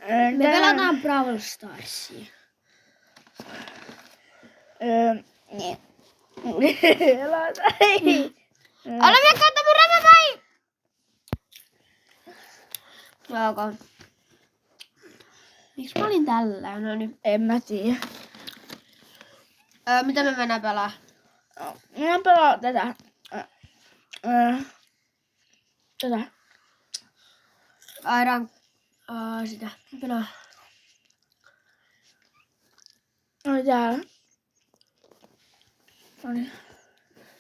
Me pelataan Brawl Starsia. Niin. Älä vie kautta mun rämäpäin! Joko. Miksi mä olin tällä? No nyt. En mä tiedä. Mitä me mennään pelaa? Minä pelaan tätä. Tätä. Aidan. Sitä. Pelaa. Oli täällä. Noniin.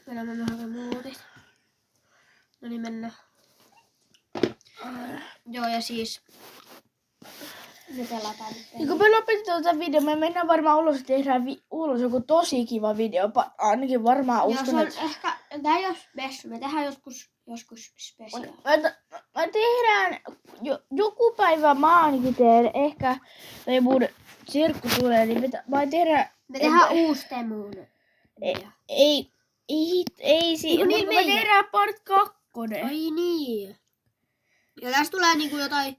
Mennään mä hakemaan muutit. Noniin mennään. Joo ja siis. Me pelataan nyt. Ja kun me lopetetaan tätä video, me mennään varmaan ulos ja tehdään ulos joku tosi kiva video. Ainakin varmaan uskon, että... ehkä, tää ei oo spessu. Me tehdään joskus spesiaali. Me tehdään joku päivä mä ainakin teen. Ehkä, tai mun sirkku tulee, niin me tehdään uusi temuun. Ei niin me tehdään part 2. Ai niin. Ja tässä tulee niinku jotain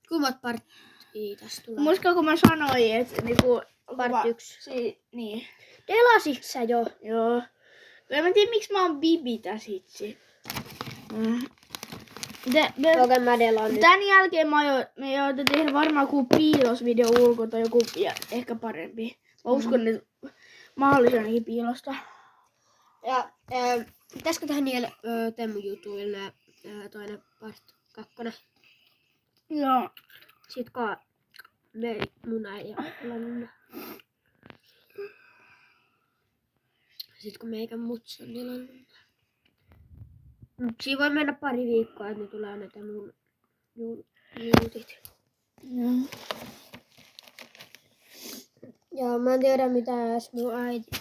kummat partia tässä tulee. Muistatko kun mä sanoin, että niinku part 1. Niin. Delasit sä jo? Joo. En mä tiedä miksi mä oon Bibitä sitsi. Okei, mä delaan nyt. Tän jälkeen me joudutaan tehdä varmaan joku piilosvideo ulkoa tai joku ehkä parempi. Mä uskon, että mahdollisesti ainakin piilosta. Ja pitäisikö tehdä niille Teemu-jutuille toinen part 2? Joo. Sitten mun äiti ja Lanna. Sitten kun meikä mutsi on delannut. Siinä voi mennä pari viikkoa, että ne tulee näitä mun juutit. Ja mä en tiedä mitä edes mun äiti,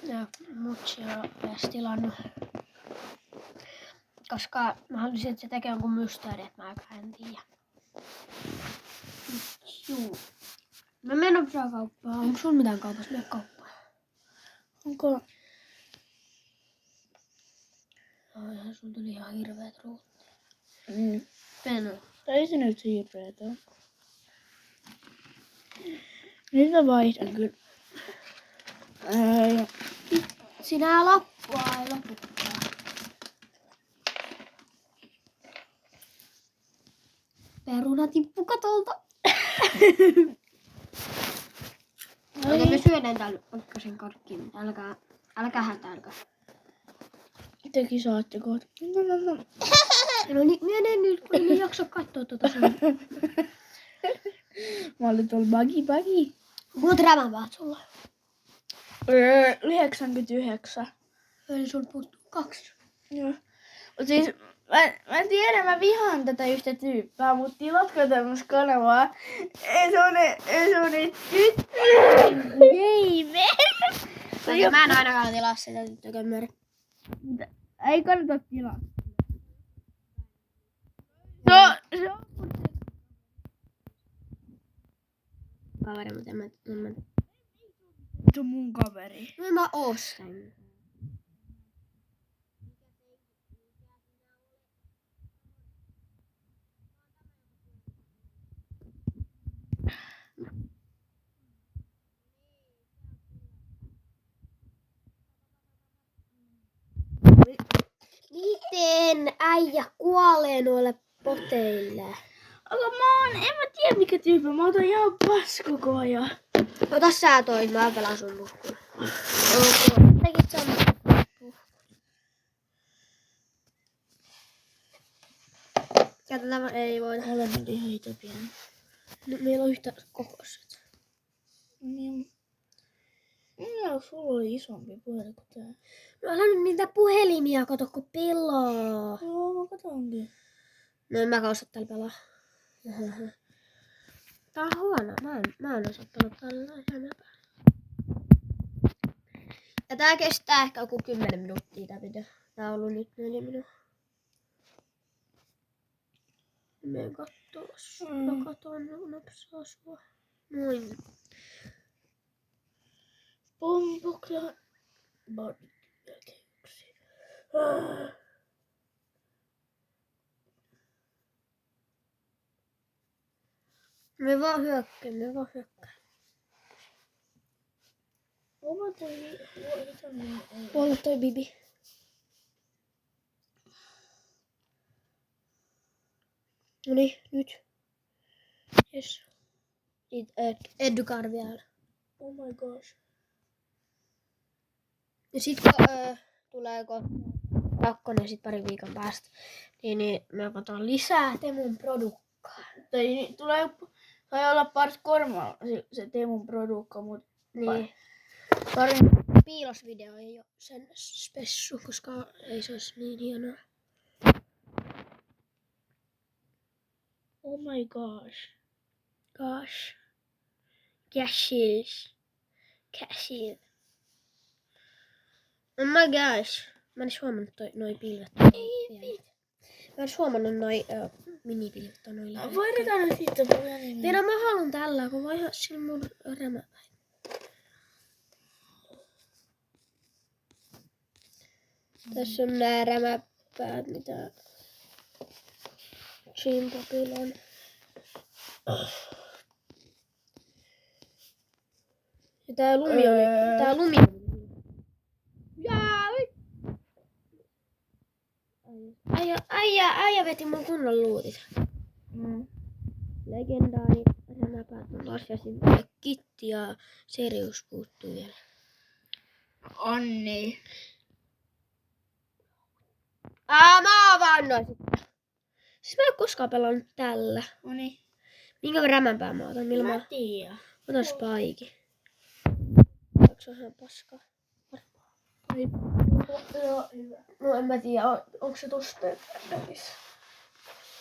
ja mutsi on edes tilannut. Koska mä haluaisin, että se tekee jonkun mysteeri, että mä en tiedä. Juu. Mä menen kauppaan. Onko sulla mitään kaupassa? Mene kauppaan. Onko? Ai, sulla tuli ihan hirveet ruutteet. Peno. Ei se nyt hirveet oo. Nyt mä vaihdan kyllä. Sinä loppua ei loputtaa. Peruna tippu katolta. Okei, me syödään täällä Okkasen karkkiin. Älkää hätäilkää. Tekin saatte kohta. No niin, mene nyt, kun en jaksa katsoa tuota sun. Mä olin tuolla bagi. Monta rämäpäät sulla? 99. Eli sun puuttuu 2. Joo. Mut siis, mä tiedän, mä vihaan tätä yhtä tyyppää, mutta tilatko tämmöstä kanavaa? Ei se on tyttö. Mä en ainakaan tilaa sitä tyttökömmöriä. Ei kannata tilaa. Se on Kaveri, mutta en mä... Se on mun kaveri. No en mä oo sen. Miten äijä kuolee noille poteille? En mä tiedä mikä tyyppi, mä otan ihan pasko koko ajan. Ota sä toi, mä pelaan sun nuhkuun. Tekit sen. Jätetään, ei voida. Olen nyt ihan itä pieni. No, meillä on yhtä kokoiset. Niin. Minä sulla oli isompi puhelin kuin tää. No älä nyt niitä puhelimia kato kun pelaa. Joo, mä katonkin. No en mä osaa täällä pelaa. Tää on huono. Mä en osaa pelaa täällä. Ja tää kestää ehkä joku 10 minuuttia tää video. Tää on ollut nyt 4 minuuttia. Menen kattoo sua. Mä katon napsaa sua. Noin. Pompokla. Barbie-keksi. Me vaan hyökkää. Oma toi Mulla toi Bibi. Noniin, nyt. Yes. Sitten Edgar vielä. Oh my gosh. Ja sit kun tulee kakkonen sit parin viikon päästä, niin me katsotaan lisää Temun produkkaa. Tai tulee sai olla pars kormaa se Temun produkka, mut Niin. pari. Piilosvideo ei oo sen spessu, koska ei se olisi niin hienoa. Oh my gosh. Gosh. Cashil. Oh my gosh. Mä en edes huomannut noi pilvet. Mä en edes huomannut noi minipilvet on noilla. Vaihdetaan nyt sitten puhelimia. Tiedä, mä haluun tällä, kun vaihaa sillä mun rämäpäin. Tässä on nää rämäpäät, mitä Chimpopilla on. Ja tää lumi oli. Äijä veti mun kunnon luutit. Legendaari rämäpäät on taas ja sitten Kitti ja Serius puuttuu vielä. Onni. Mä avannoin sitä. Siis mä en oo koskaan pelannut tällä. Onni. Minkä rämänpää mä otan? Millä Mä tiedän. otan Spike. Onko se ihan paskaa? Joo, hyvä. No en mä tiedä, onko se tosta välissä.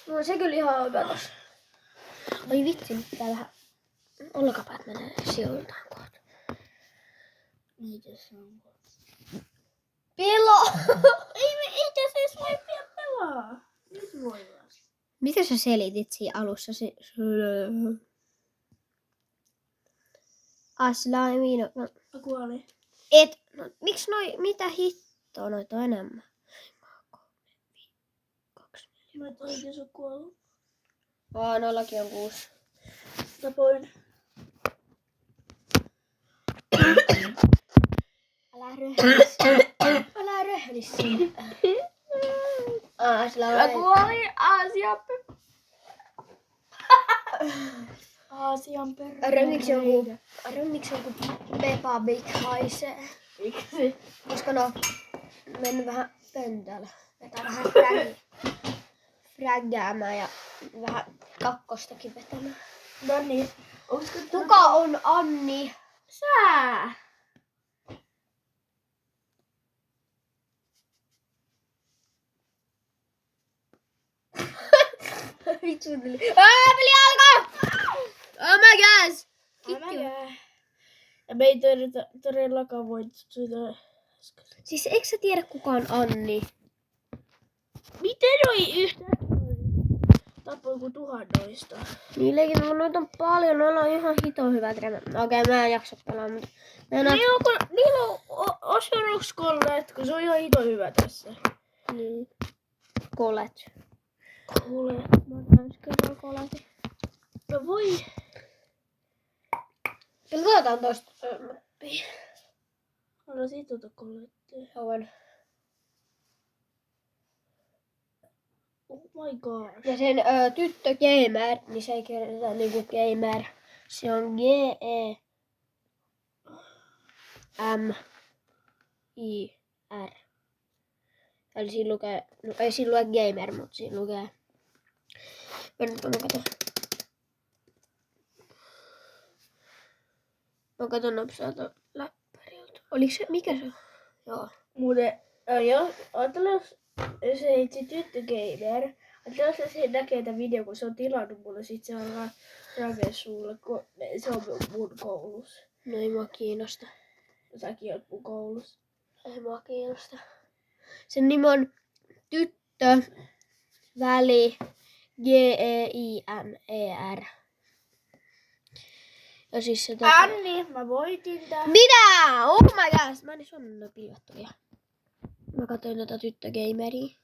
No se kyllä ihan hyvä tossa. Oi vitsi, nyt pitää vähän olkapäät menee sijoiltaan kohta. Mitä se on? Pilo! Ei tässä edes voi pelaa. Nyt voidaan. Mitä sä selitit siinä alussa? Aslaimino. No, Mä kuolin. no miksi mitä hittoa noita on enemmän? 2. Mä et oikein oo kuollut. Nollakin on 6. Tapoin. Älä röhlissä. Mä kuolin Aasian perään. Miksi joku Peppa Big haisee? Miksi? Koska no mennyt vähän pöntöllä. Vetää vähän fräggäämään ja vähän kakkostakin vetämään. No niin. Kuka on Anni? Sää? Vitsi tuli. Peli alkaa! Oh my gosh! Ja me ei todellakaan voi sitä. Siis eikö sä tiedä kuka on Anni? Miten noi yhtäkkiä tappoi kuin 1000? Niilläkin noita on paljon, noilla on ihan hito hyvät remät. Okei, mä en jaksa pelaa, mutta... Niillä on osurukskolleet, kun se on ihan hito hyvä tässä. Niin. Kolet. Kuule. Mä otan kyllä koleti. No voi. Kyllä tuotaan tosta mappia. Älä siitä ota kollettia. Haluan. Oh my god. Ja sen tyttö gamer, niin se ei kerrota niinku gamer. Se on G-E-M-I-R. Eli siinä lukee, no ei siinä lue gamer, mutta siinä lukee. Mä katon nopsaalta läppäriltä. Oliko se, mikä se on? Joo. Muuten, ajattele jos se itse tyttö gamer. Ajattele se näkee tämän videon, kun se on tilannut mulle, sit se alkaa rakea sulle, kun se on mun koulussa. No ei mua kiinnosta. Säkin oot mun koulussa. Ei mua kiinnosta. Sen nimi on tyttö väli G-E-I-M-E-R. Ja siis se Anni, mä voitin tää. Mitä? Oh my god! Mä en edes huomannut noin pilvet vielä. Mä katsoin tätä tyttögameria.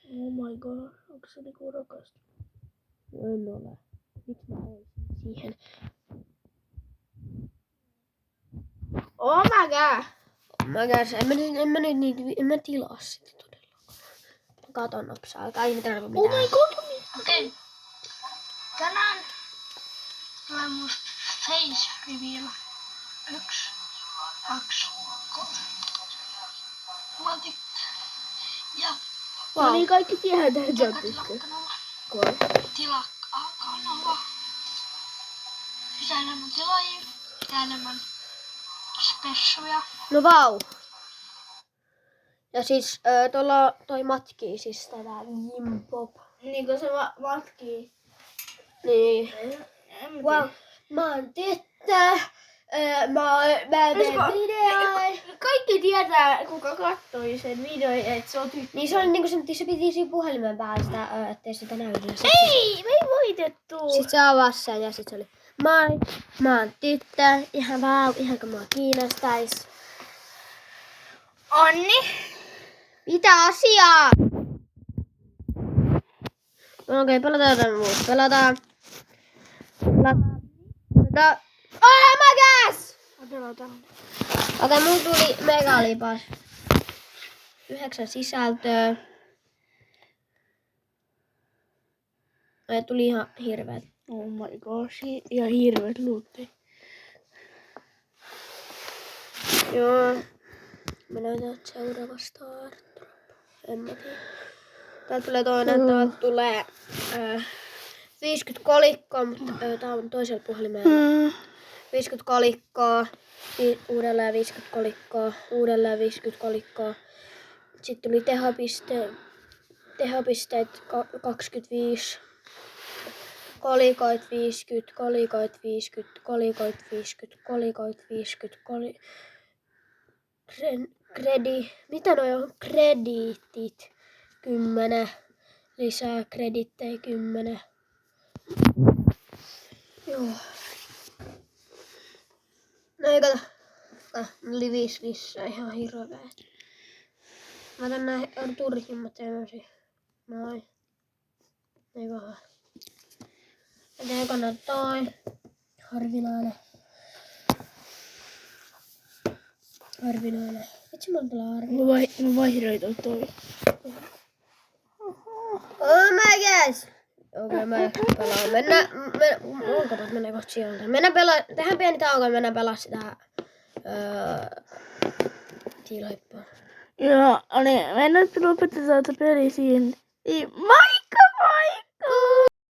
Oh my god, onko se niinku rakastunut? En ole. Miksi mä olisin? siihen. Oh my god. Mä käsin, en mä tilaa sitä todellakaan. Katon nopsaa, alkaa ihmetellä mitään. Oh my god. Okei. Tänään tulee musta face reveal. 1, 2, 3. Multi. Ja No niin kaikki tietää, että jakaa on tykkö. tilakkanava. Koi. Tilakkanava. Mitä enemmän tilaajia, mitä enemmän spessuja. No vau. Ja siis toi matkii siis tätä Jimpop. Niinku se matkii. Niin. Wow. Mä oon tyttö. Mä teen videoita. Kaikki tietää, kuka kattoi sen videon, että se on tyttö. Niin se oli niinku se piti siinä puhelimen päällä sitä, ettei sitä näytä. Ei, me ei voitettu. Sitten se avasi sen ja sit se oli moi, mä oon tyttö, ihan vau, ihan kun mua kiinnostais. Onni. Mitä asiaa? Okei, pelataan jotain muuta. Pelataan. Oh my gosh! Okei, mulla tuli megalipas. 9 sisältöä. Ja tuli ihan hirveet. Oh my gosh, ja hirveet luutti. Joo. Mä näytän seuraavasta Arthur. En mä tiedä. Täältä tulee toinen, täältä tulee 50 kolikkoa, mutta tää on toisella puhelimella. 50 kolikkoa, uudelleen 50 kolikkoa, uudelleen 50 kolikkoa. Sitten tuli tehopisteet 25, kolikoit 50, kolikoit 50, kolikoit 50, kolikoit 50, mitä noi on? Krediitit 10, lisää kredittejä 10. Joo. No ei kato. Oli 5 ihan hirveä. Mä otan nää turhimmat tämmösiä. Noin. Ei vähän. Mä teen kannat toi. Harvinainen. Harvinainen. Vitsi mulla tulee harvinainen. Mä vaihdoin toi. Oh my gosh! Okei, mä pelaan. Mennään kohta sieltä. Mennään pelaa. Tähän pieni tauko ja mennään pelaa sitä tiilahippaa. Joo, niin, me nyt lopetetaan tätä peli siihen. Moikka moi!